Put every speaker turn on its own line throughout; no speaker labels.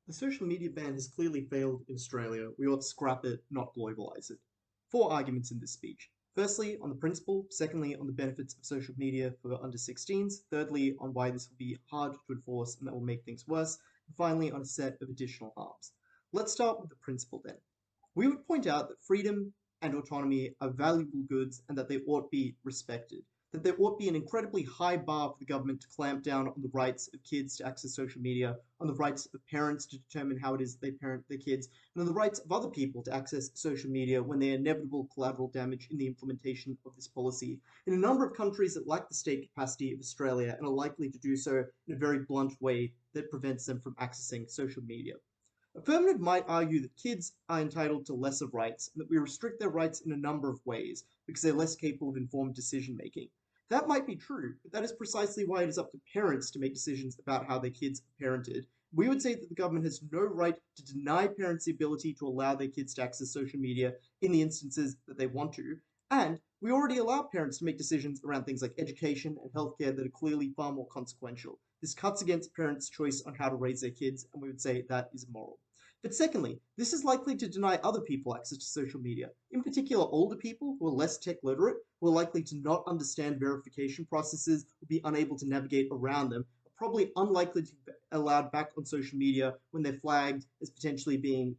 The social media ban has clearly failed in Australia. We ought to scrap it, not globalise it. Four arguments in this speech. Firstly, on the principle. Secondly, on the benefits of social media for under 16s. Thirdly, on why this will be hard to enforce and that will make things worse. And finally, on a set of additional harms. Let's start with the principle then. We would point out that freedom and autonomy are valuable goods and that they ought be respected. That there ought to be an incredibly high bar for the government to clamp down on the rights of kids to access social media, on the rights of parents to determine how it is they parent their kids, and on the rights of other people to access social media when there are inevitable collateral damage in the implementation of this policy. In a number of countries that lack the state capacity of Australia and are likely to do so in a very blunt way that prevents them from accessing social media. Affirmative might argue that kids are entitled to lesser rights and that we restrict their rights in a number of ways because they're less capable of informed decision making. That might be true, but that is precisely why it is up to parents to make decisions about how their kids are parented. We would say that the government has no right to deny parents the ability to allow their kids to access social media in the instances that they want to, and we already allow parents to make decisions around things like education and healthcare that are clearly far more consequential. This cuts against parents' choice on how to raise their kids, and we would say that is immoral. But secondly, this is likely to deny other people access to social media, in particular older people who are less tech literate, who are likely to not understand verification processes, or be unable to navigate around them, are probably unlikely to be allowed back on social media when they're flagged as potentially being,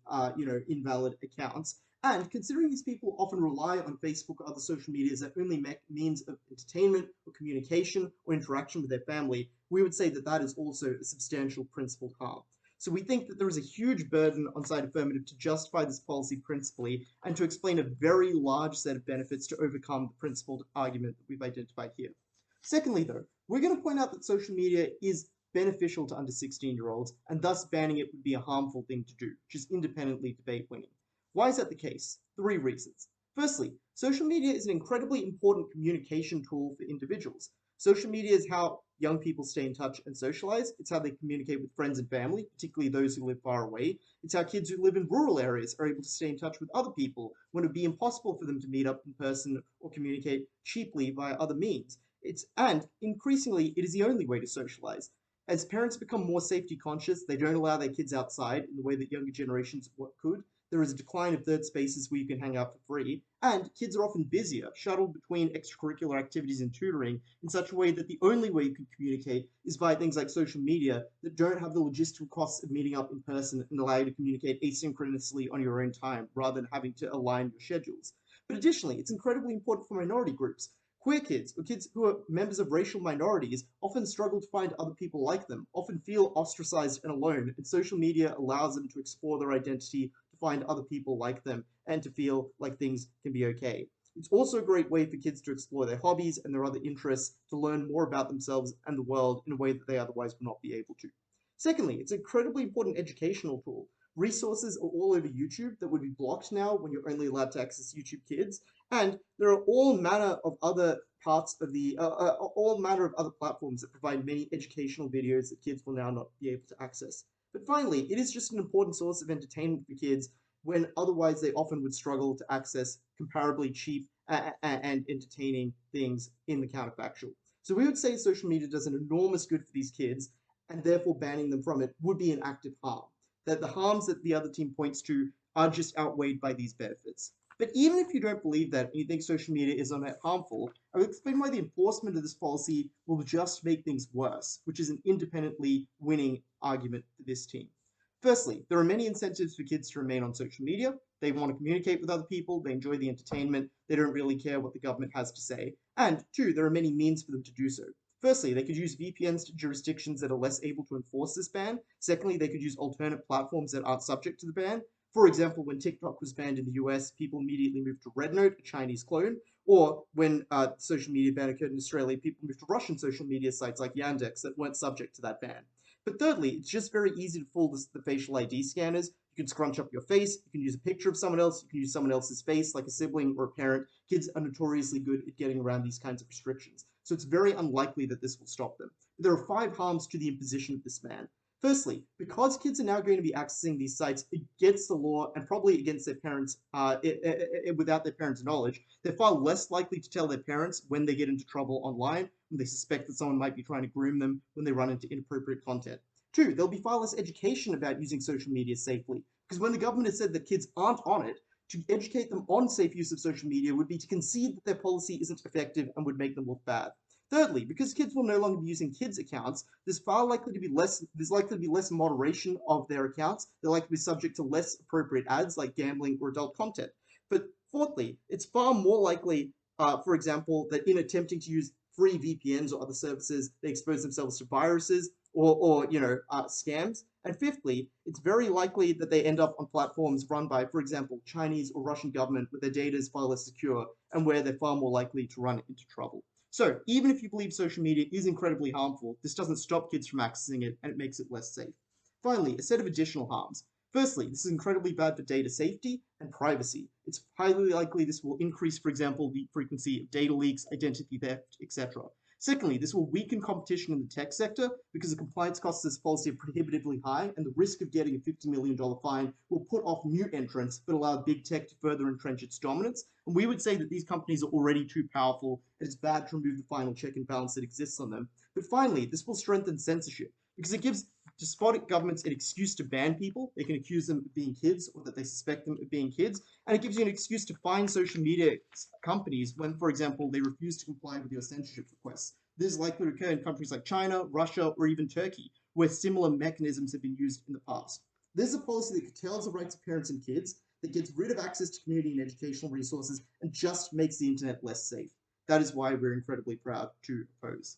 invalid accounts. And considering these people often rely on Facebook or other social media as their only means of entertainment or communication or interaction with their family, we would say that that is also a substantial principled harm. So we think that there is a huge burden on side affirmative to justify this policy principally and to explain a very large set of benefits to overcome the principled argument that we've identified here. Secondly, though, we're going to point out that social media is beneficial to under 16-year-olds, and thus banning it would be a harmful thing to do, which is independently debate winning. Why is that the case? Three reasons. Firstly, social media is an incredibly important communication tool for individuals. Social media is how young people stay in touch and socialize. It's how they communicate with friends and family, particularly those who live far away. It's how kids who live in rural areas are able to stay in touch with other people when it would be impossible for them to meet up in person or communicate cheaply via other means. And increasingly, it is the only way to socialize. As parents become more safety conscious, they don't allow their kids outside in the way that younger generations could. There is a decline of third spaces where you can hang out for free, and kids are often busier, shuttled between extracurricular activities and tutoring in such a way that the only way you can communicate is via things like social media that don't have the logistical costs of meeting up in person and allow you to communicate asynchronously on your own time rather than having to align your schedules. But additionally, it's incredibly important for minority groups. Queer kids, or kids who are members of racial minorities, often struggle to find other people like them, often feel ostracized and alone, and social media allows them to explore their identity, to find other people like them, and to feel like things can be okay. It's also a great way for kids to explore their hobbies and their other interests, to learn more about themselves and the world in a way that they otherwise would not be able to. Secondly, it's an incredibly important educational tool. Resources are all over YouTube that would be blocked now when you're only allowed to access YouTube Kids, and there are all manner of other parts of all manner of other platforms that provide many educational videos that kids will now not be able to access. But finally, it is just an important source of entertainment for kids when otherwise they often would struggle to access comparably cheap and entertaining things in the counterfactual. So we would say social media does an enormous good for these kids, and therefore banning them from it would be an active harm. That the harms that the other team points to are just outweighed by these benefits. But even if you don't believe that and you think social media is not harmful, I will explain why the enforcement of this policy will just make things worse, which is an independently winning argument for this team. Firstly, there are many incentives for kids to remain on social media. They want to communicate with other people, they enjoy the entertainment, they don't really care what the government has to say. And two, there are many means for them to do so. Firstly, they could use VPNs to jurisdictions that are less able to enforce this ban. Secondly, they could use alternate platforms that aren't subject to the ban. For example, when TikTok was banned in the US, people immediately moved to Rednote, a Chinese clone. Or when social media ban occurred in Australia, people moved to Russian social media sites like Yandex that weren't subject to that ban. But thirdly, it's just very easy to fool the facial ID scanners. You can scrunch up your face, you can use a picture of someone else, you can use someone else's face, like a sibling or a parent. Kids are notoriously good at getting around these kinds of restrictions, so it's very unlikely that this will stop them. There are 5 harms to the imposition of this ban. Firstly, because kids are now going to be accessing these sites against the law and probably against their parents, without their parents' knowledge, they're far less likely to tell their parents when they get into trouble online, when they suspect that someone might be trying to groom them, when they run into inappropriate content. Two, there'll be far less education about using social media safely, because when the government has said that kids aren't on it, to educate them on safe use of social media would be to concede that their policy isn't effective and would make them look bad. Thirdly, because kids will no longer be using kids' accounts, there's likely to be less moderation of their accounts. They're likely to be subject to less appropriate ads like gambling or adult content. But fourthly, it's far more likely, for example, that in attempting to use free VPNs or other services, they expose themselves to viruses or scams. And fifthly, it's very likely that they end up on platforms run by, for example, Chinese or Russian government, where their data is far less secure and where they're far more likely to run into trouble. So even if you believe social media is incredibly harmful, this doesn't stop kids from accessing it, and it makes it less safe. Finally, a set of additional harms. Firstly, this is incredibly bad for data safety and privacy. It's highly likely this will increase, for example, the frequency of data leaks, identity theft, etc. Secondly, this will weaken competition in the tech sector because the compliance costs of this policy are prohibitively high, and the risk of getting a $50 million fine will put off new entrants but allow big tech to further entrench its dominance. And we would say that these companies are already too powerful, and it's bad to remove the final check and balance that exists on them. But finally, this will strengthen censorship because it gives despotic governments an excuse to ban people. They can accuse them of being kids or that they suspect them of being kids. And it gives you an excuse to fine social media companies when, for example, they refuse to comply with your censorship requests. This is likely to occur in countries like China, Russia, or even Turkey, where similar mechanisms have been used in the past. This is a policy that curtails the rights of parents and kids, that gets rid of access to community and educational resources, and just makes the internet less safe. That is why we're incredibly proud to oppose.